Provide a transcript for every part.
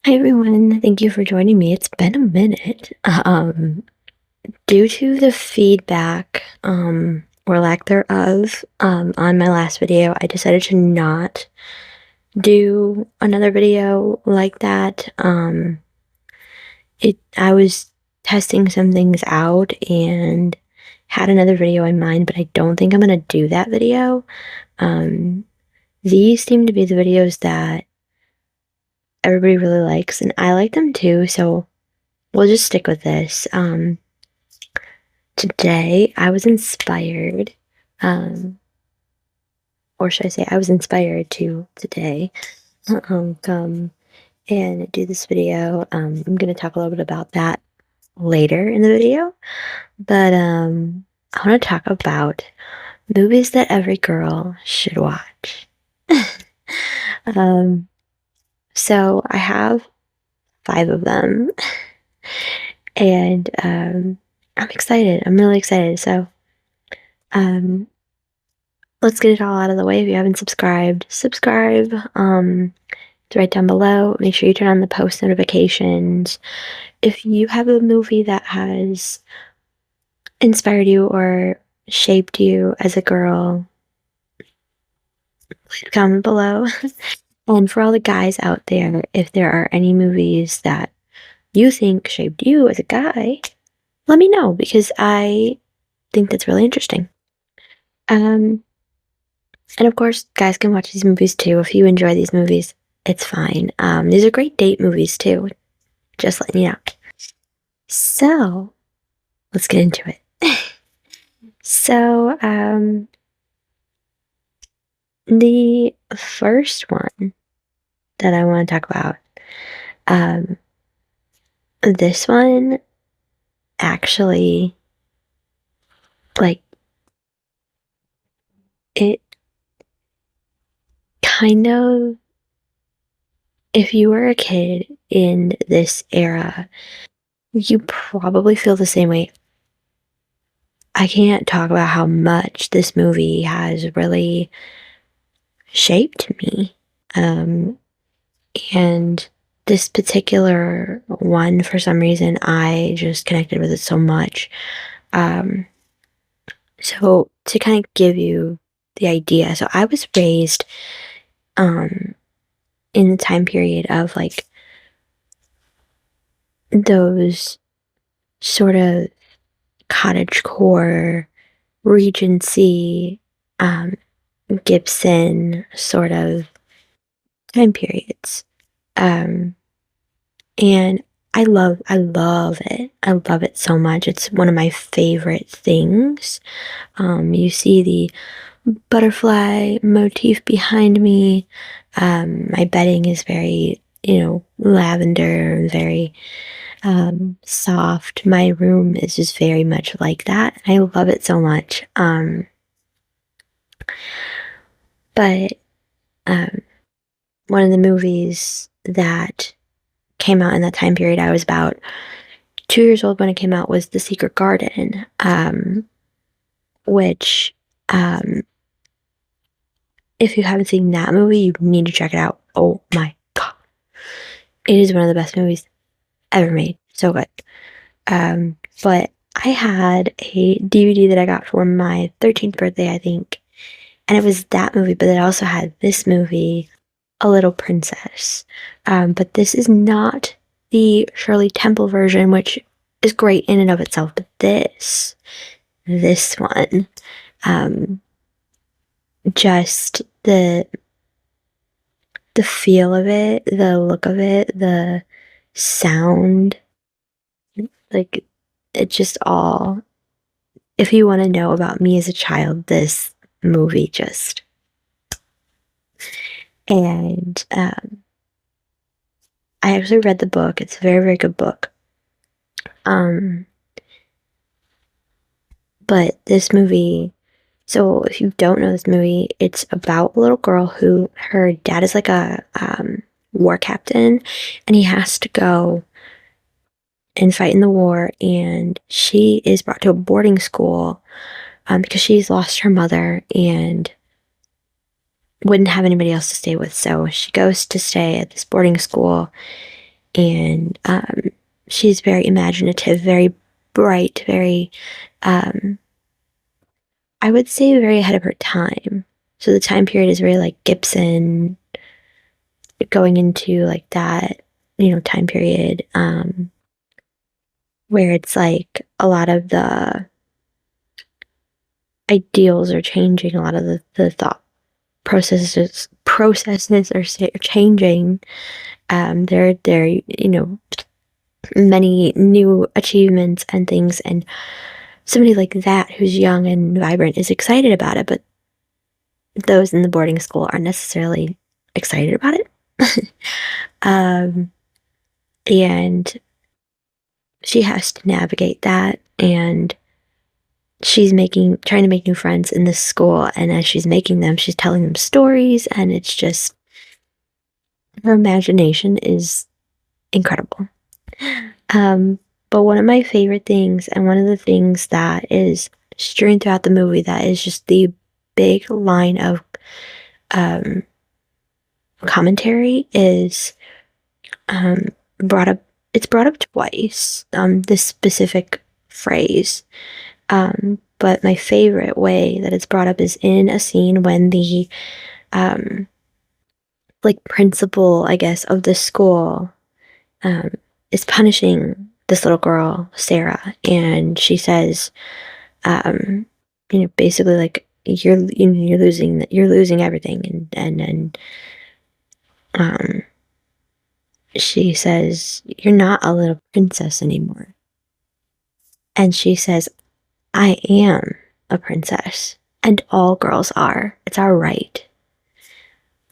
Hi everyone, thank you for joining me. It's been a minute. Due to the feedback, or lack thereof, on my last video, I decided to not do another video like that. I was testing some things out and had another video in mind, but I don't think I'm gonna do that video. Um, these seem to be the videos that everybody really likes, and I like them too, so we'll just stick with this. Today I was inspired, um, or should I say I was inspired to today, come and do this video. I'm gonna talk a little bit about that later in the video, but I want to talk about movies that every girl should watch. um, so I have 5 of them, and I'm excited. I'm really excited. So um, let's get it all out of the way. If you haven't subscribed, subscribe. It's right down below. Make sure you turn on the post notifications. If you have a movie that has inspired you or shaped you as a girl, please comment below. And for all the guys out there, if there are any movies that you think shaped you as a guy, let me know because I think that's really interesting. Um, and of course, guys can watch these movies too. If you enjoy these movies, it's fine. These are great date movies too. Just letting you know. So, let's get into it. So, the first one that I want to talk about, um, this one actually, like, it kind of, if you were a kid in this era, you probably feel the same way. I can't talk about how much this movie has really shaped me. And this particular one, for some reason, I just connected with it so much. Um, so to kind of give you the idea, so I was raised um, in the time period of like those sort of cottagecore, Regency, um, Gibson sort of time periods. Um, and I love it. I love it so much. It's one of my favorite things. You see the butterfly motif behind me. My bedding is very, lavender, very soft. My room is just very much like that. I love it so much. But um, one of the movies that came out in that time period, I was about 2 years old when it came out, was The Secret Garden, which, if you haven't seen that movie, you need to check it out. Oh my God. It is one of the best movies ever made. So good. But I had a DVD that I got for my 13th birthday, I think. And it was that movie, but it also had this movie, A Little Princess. But this is not the Shirley Temple version, which is great in and of itself. But this one, just the feel of it, the look of it, the sound, like it just all. If you want to know about me as a child, this movie just. And I actually read the book. It's a very, very good book. But this movie, so if you don't know this movie, it's about a little girl who her dad is like a war captain, and he has to go and fight in the war, and she is brought to a boarding school because she's lost her mother and wouldn't have anybody else to stay with. So she goes to stay at this boarding school, and she's very imaginative, very bright, very, I would say, very ahead of her time. So the time period is very like Gibson, going into like that, time period, where it's like a lot of the ideals are changing, a lot of the thought processes are changing. There, many new achievements and things, and somebody like that who's young and vibrant is excited about it, but those in the boarding school aren't necessarily excited about it. um, and she has to navigate that, and she's trying to make new friends in this school, and as she's making them, she's telling them stories, and it's just, her imagination is incredible. But one of my favorite things, and one of the things that is strewn throughout the movie, that is just the big line of commentary, is brought up. It's brought up twice. This specific phrase. But my favorite way that it's brought up is in a scene when the like principal, I guess, of the school is punishing this little girl, Sarah, and she says, basically like, you're losing everything, and she says, you're not a little princess anymore, and she says, I am a princess, and all girls are. It's our right.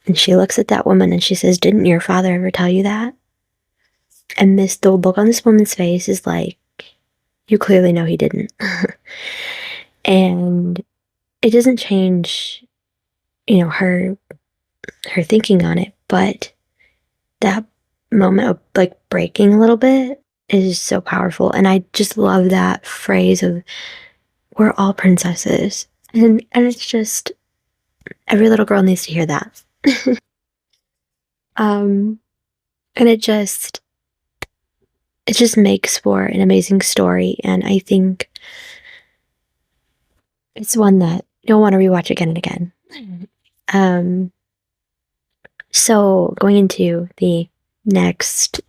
And she looks at that woman and she says, didn't your father ever tell you that? And the look on this woman's face is like, you clearly know he didn't. And it doesn't change, her thinking on it, but that moment of like breaking a little bit is so powerful. And I just love that phrase of, we're all princesses. And it's just, every little girl needs to hear that. And it just makes for an amazing story, and I think it's one that you'll want to rewatch again and again. So going into the next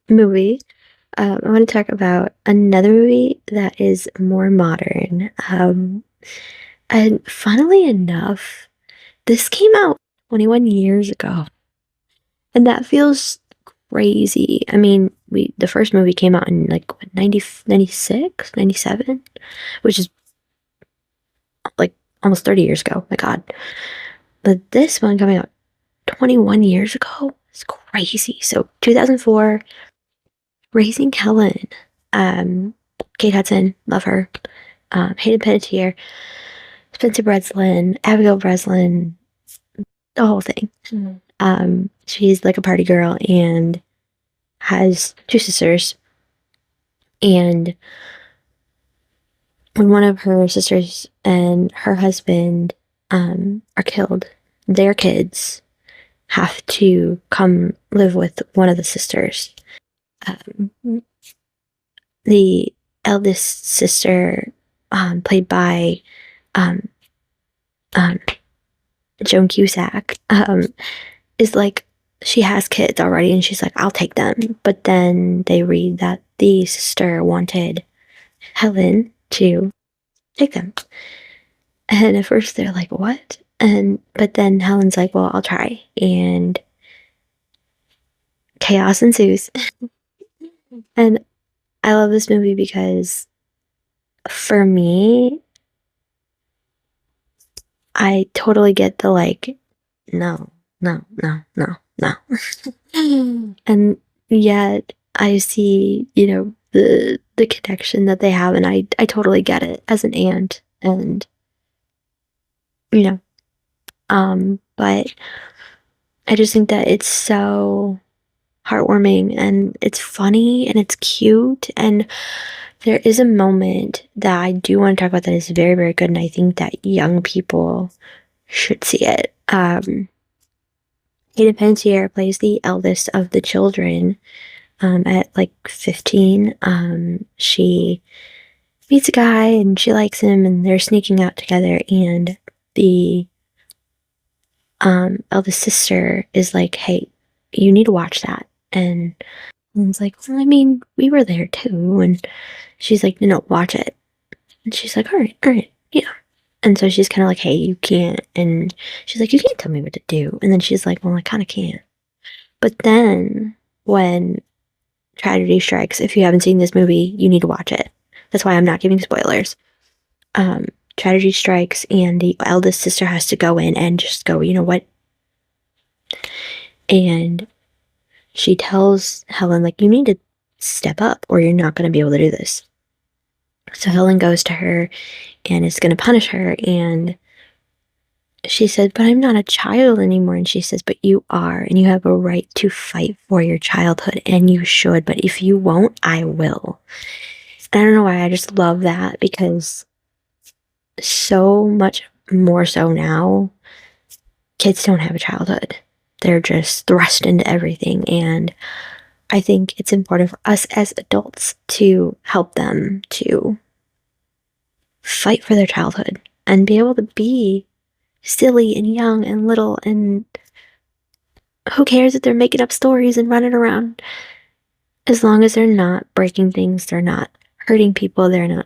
movie, I want to talk about another movie that is more modern. And funnily enough, this came out 21 years ago. And that feels crazy. I mean, the first movie came out in like 96, 97, which is like almost 30 years ago. My God. But this one coming out 21 years ago is crazy. So 2004, Raising Helen. Kate Hudson, love her. Hayden Panettiere, Spencer Breslin, Abigail Breslin, the whole thing. She's like a party girl and has two sisters. And when one of her sisters and her husband are killed, their kids have to come live with one of the sisters. The eldest sister, played by Joan Cusack, is like, she has kids already, and she's like, I'll take them. But then they read that the sister wanted Helen to take them. And at first they're like, what? But then Helen's like, well, I'll try. And chaos ensues. And I love this movie because, for me, I totally get the like, no, no, no, no, no. And yet I see, the connection that they have, and I totally get it as an aunt, and but I just think that it's so heartwarming, and it's funny, and it's cute, and there is a moment that I do want to talk about that is very, very good, and I think that young people should see it. Hayden Panettiere plays the eldest of the children. At like 15, she meets a guy and she likes him, and they're sneaking out together, and the eldest sister is like, hey, you need to watch that. And it's like, well, I mean, we were there too. And she's like, no, watch it. And she's like, all right, yeah. And so she's kind of like, hey, you can't. And she's like, you can't tell me what to do. And then she's like, well, I kind of can. But then when tragedy strikes, if you haven't seen this movie, you need to watch it. That's why I'm not giving spoilers. Tragedy strikes, and the eldest sister has to go in and just go, you know what? And she tells Helen, like, you need to step up or you're not going to be able to do this. So Helen goes to her and is going to punish her. And she said, but I'm not a child anymore. And she says, but you are, and you have a right to fight for your childhood, and you should. But if you won't, I will. And I don't know why, I just love that, because so much more so now, kids don't have a childhood. They're just thrust into everything. And I think it's important for us as adults to help them to fight for their childhood and be able to be silly and young and little, and who cares if they're making up stories and running around, as long as they're not breaking things, they're not hurting people, they're not,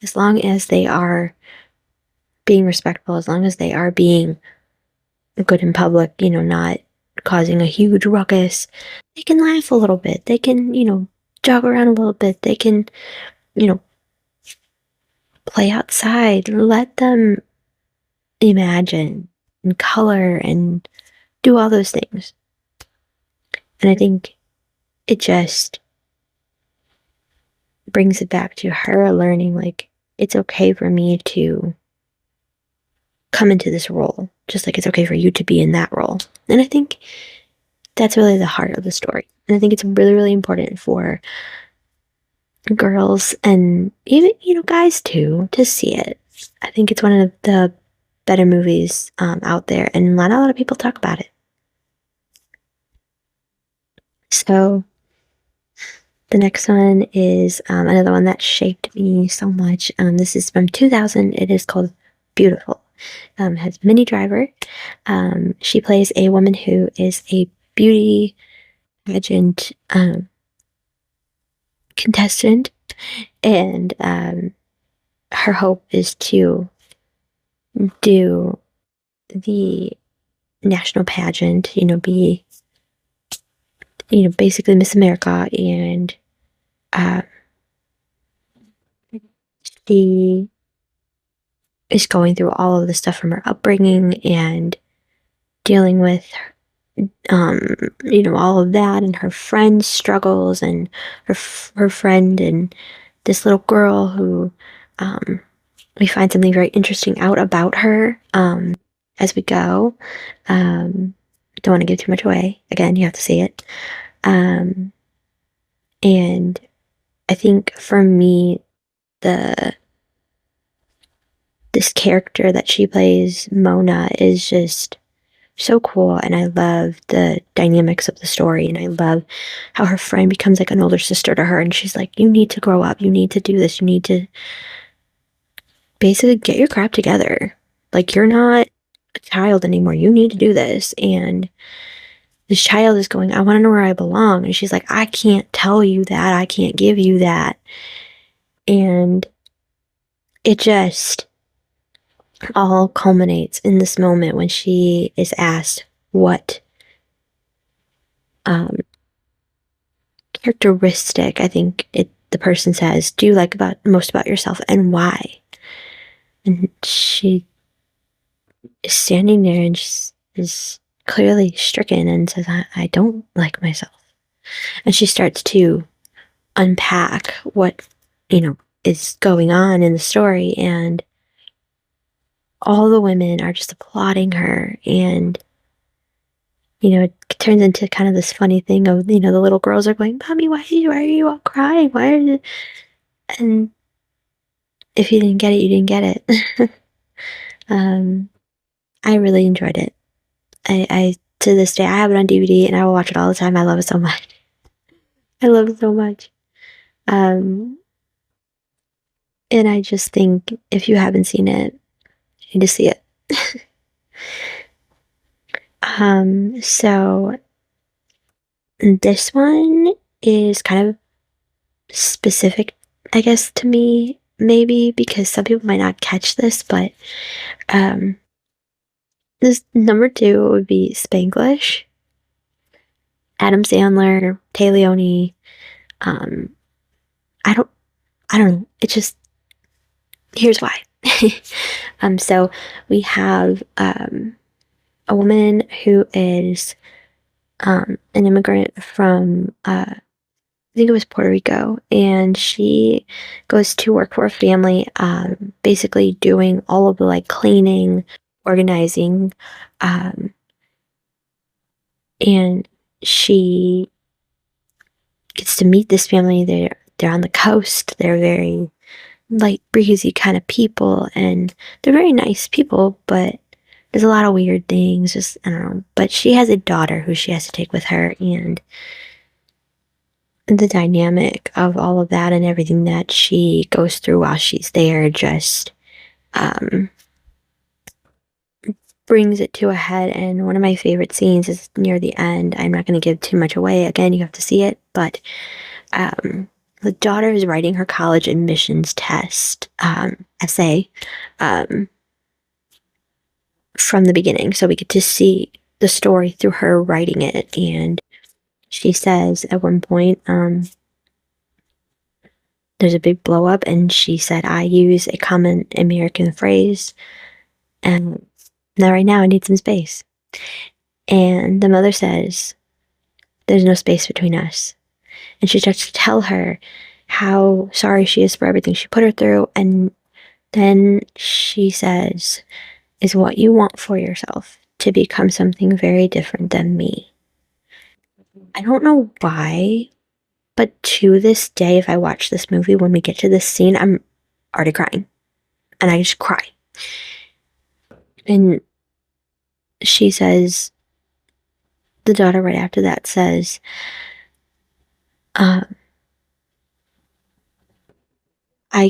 as long as they are being respectful, as long as they are being good in public, not causing a huge ruckus, they can laugh a little bit, they can, jog around a little bit, they can, play outside, let them imagine and color and do all those things. And I think it just brings it back to her learning, like, it's okay for me to come into this role, just like it's okay for you to be in that role. And I think that's really the heart of the story. And I think it's really, really important for girls and even, guys too, to see it. I think it's one of the better movies out there, and not a lot of people talk about it. So the next one is another one that shaped me so much. This is from 2000. It is called Beautiful. Has Minnie Driver. She plays a woman who is a beauty pageant contestant, and her hope is to do the national pageant, be, basically Miss America, and she is going through all of the stuff from her upbringing and dealing with, all of that, and her friend's struggles, and her friend, and this little girl who, we find something very interesting out about her, as we go. Don't want to give too much away. Again, you have to see it. And I think for me, this character that she plays, Mona, is just so cool, and I love the dynamics of the story, and I love how her friend becomes like an older sister to her, and she's like, you need to grow up, you need to do this, you need to basically get your crap together. Like, you're not a child anymore, you need to do this. And this child is going, I want to know where I belong. And she's like, I can't tell you that, I can't give you that. And it just all culminates in this moment when she is asked what characteristic, I think the person says, do you like most about yourself, and why? And she is standing there and just is clearly stricken and says, I don't like myself. And she starts to unpack what, is going on in the story, and all the women are just applauding her, and it turns into kind of this funny thing of, the little girls are going, Mommy, why are you all crying? Why are you? And if you didn't get it, you didn't get it. I really enjoyed it. I to this day, I have it on DVD and I will watch it all the time. I love it so much. I love it so much. Um, and I just think if you haven't seen it, you need to see it. So this one is kind of specific, I guess, to me, maybe because some people might not catch this, but um, this number two would be Spanglish. Adam Sandler, Tay Leone. Um, I don't, I don't know. It's just here's why. So we have a woman who is an immigrant from I think it was Puerto Rico, and she goes to work for a family, basically doing all of the like cleaning, organizing, um, and she gets to meet this family. They're on the coast. They're very light breezy kind of people, and they're very nice people, but there's a lot of weird things. Just I don't know. But she has a daughter who she has to take with her, and the dynamic of all of that and everything that she goes through while she's there just um, brings it to a head. And one of my favorite scenes is near the end. I'm not going to give too much away. Again, you have to see it. But the daughter is writing her college admissions test essay from the beginning. So we get to see the story through her writing it. And she says at one point, there's a big blow up, and she said, I use a common American phrase, and now right now I need some space. And the mother says, there's no space between us. And she starts to tell her how sorry she is for everything she put her through. And then she says, is what you want for yourself to become something very different than me. I don't know why, but to this day, if I watch this movie, when we get to this scene, I'm already crying. And I just cry. And she says, the daughter right after that says, I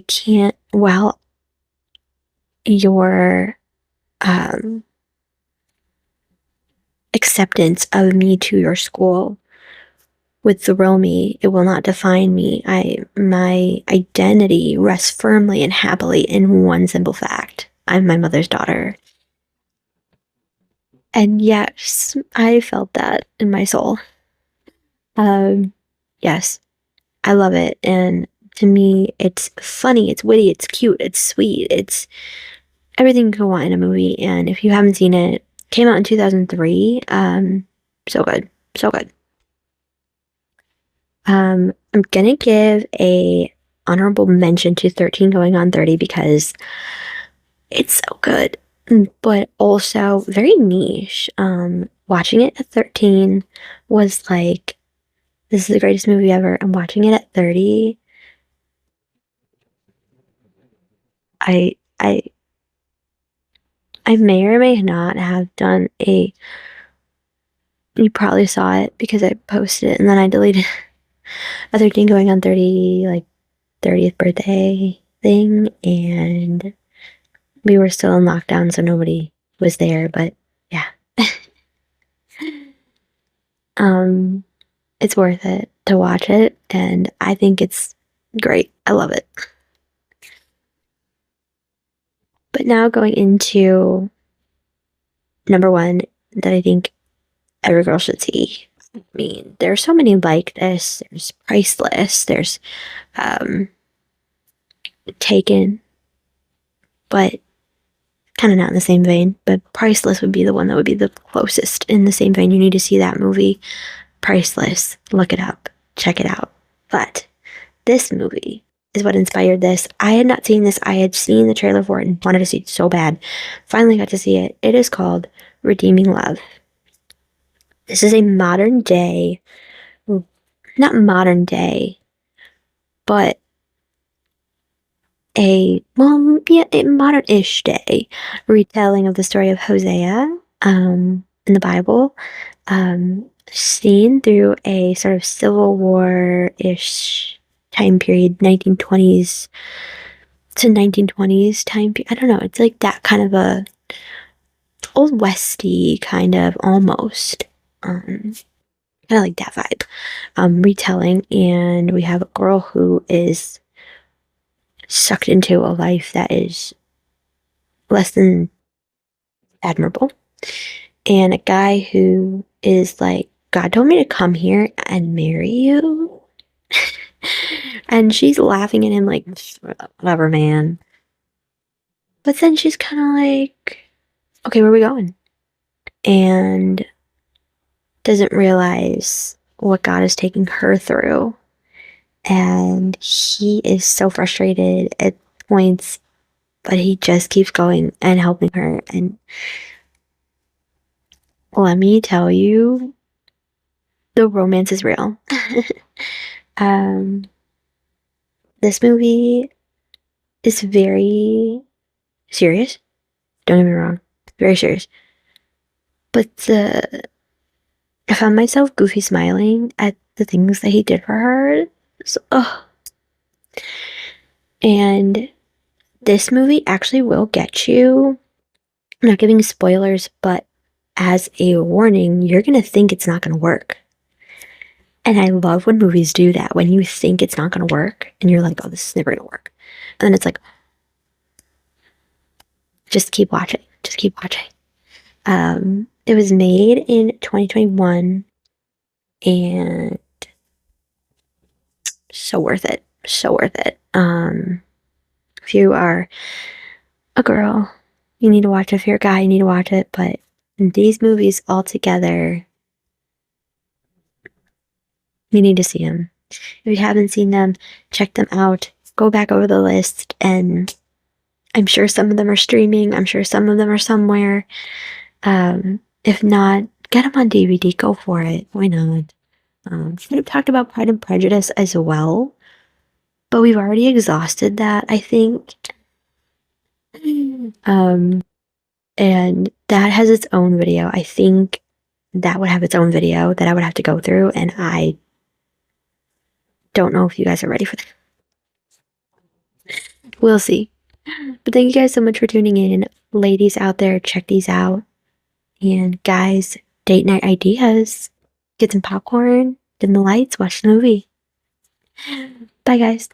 can't, well, your acceptance of me to your school would thrill me. It will not define me. My identity rests firmly and happily in one simple fact. I'm my mother's daughter. And yes, I felt that in my soul. Yes, I love it. And to me, it's funny, it's witty, it's cute, it's sweet, it's everything you could want in a movie. And if you haven't seen it, came out in 2003. So good, so good. I'm gonna give a honorable mention to 13 Going on 30 because it's so good, but also very niche. Watching it at 13 was like, this is the greatest movie ever. And watching it at 30, I I I may or may not have done a, you probably saw it because I posted it and then I deleted a 13 Going on 30, like 30th birthday thing, and we were still in lockdown, so nobody was there, but yeah. It's worth it to watch it, and I think it's great. I love it. But now going into number one that I think every girl should see. I mean, there are so many like this. There's Priceless. There's Taken, but kind of not in the same vein. But Priceless would be the one that would be the closest in the same vein. You need to see that movie, Priceless. Look it up. Check it out. But this movie is what inspired this. I had not seen this. I had seen the trailer for it and wanted to see it so bad. Finally got to see it. It is called Redeeming Love. This is a modern day, not modern day, but a modern-ish day retelling of the story of Hosea. in the Bible, seen through a sort of Civil War-ish time period, 1920s to 1920s time period. I don't know. It's like that kind of a old westy kind of almost. Kind of like that vibe. Retelling, and we have a girl who is sucked into a life that is less than admirable, and a guy who is like, God told me to come here and marry you. And she's laughing at him like, whatever, man. But then she's kind of like, okay, where are we going? And doesn't realize what God is taking her through. And he is so frustrated at points, but he just keeps going and helping her. And let me tell you, the romance is real. This movie is very serious. Don't get me wrong, very serious. But I found myself goofy smiling at the things that he did for her. So, and this movie actually will get you. I'm not giving spoilers, but as a warning, you're gonna think it's not gonna work. And I love when movies do that, when you think it's not gonna work and you're like, oh, this is never gonna work. And then it's like, just keep watching. Just keep watching. It was made in 2021 and so worth it. So worth it. If you are a girl, you need to watch it. If you're a guy, you need to watch it. But these movies all together, you need to see them. If you haven't seen them, check them out. Go back over the list, and I'm sure some of them are streaming. I'm sure some of them are somewhere. If not, get them on DVD. Go for it. Why not? We've talked about Pride and Prejudice as well, but we've already exhausted that, I think. And that has its own video. I think that would have its own video that I would have to go through, and I don't know if you guys are ready for that. We'll see. But thank you guys so much for tuning in. Ladies out there, check these out. And guys, date night ideas. Get some popcorn, dim the lights, watch the movie. Bye, guys.